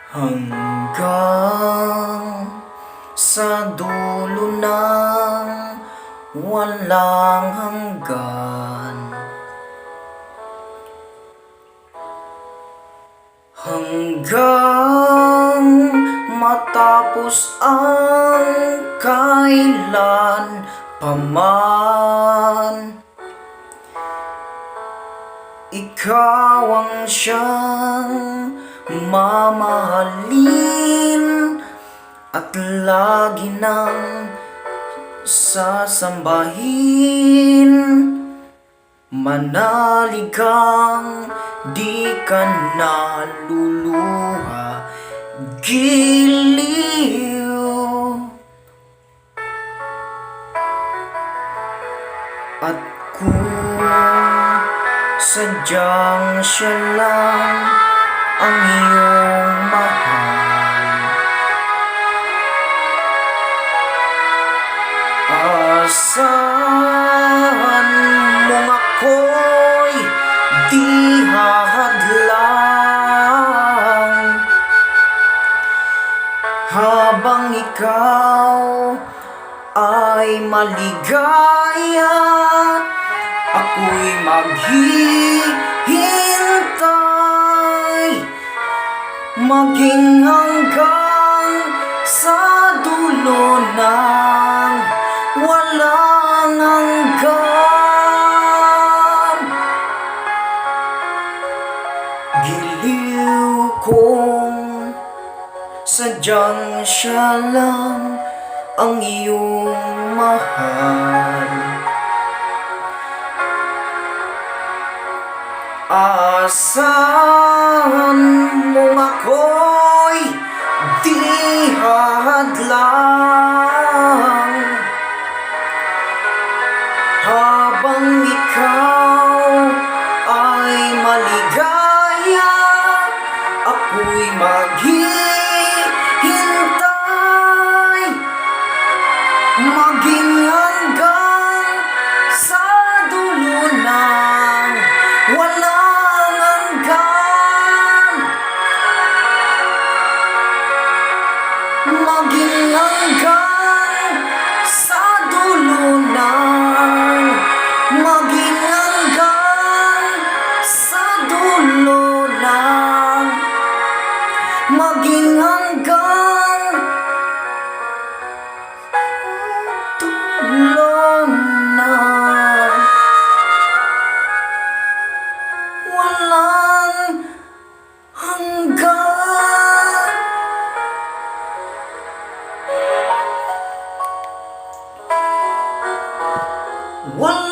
Hanggang sa dulo ng walang hanggan, hanggang matapos ang kailan paman. Ikaw ang siyang mamahalin at lagi nang sasambahin. Manalig kang di ka naluluha, giliw. At kung sadyang siya lang ang iyong mahal, asahan mong ako'y di hahadlang. Habang ikaw ay maligaya, ako'y maghihintay, maging hanggang sa dulo ng walang hanggan. Giliw kung sadyang siya lang ang iyong mahal, asahan mong ako'y di hahadlang. Habang ikaw ay maligaya, ako'y maghihintay, maging hanggang sa dulo ng walang hanggan. Maging hanggang sa dulo ng, maging hanggang sa dulo ng, maging hanggang dulo ng walang hanggan. Walang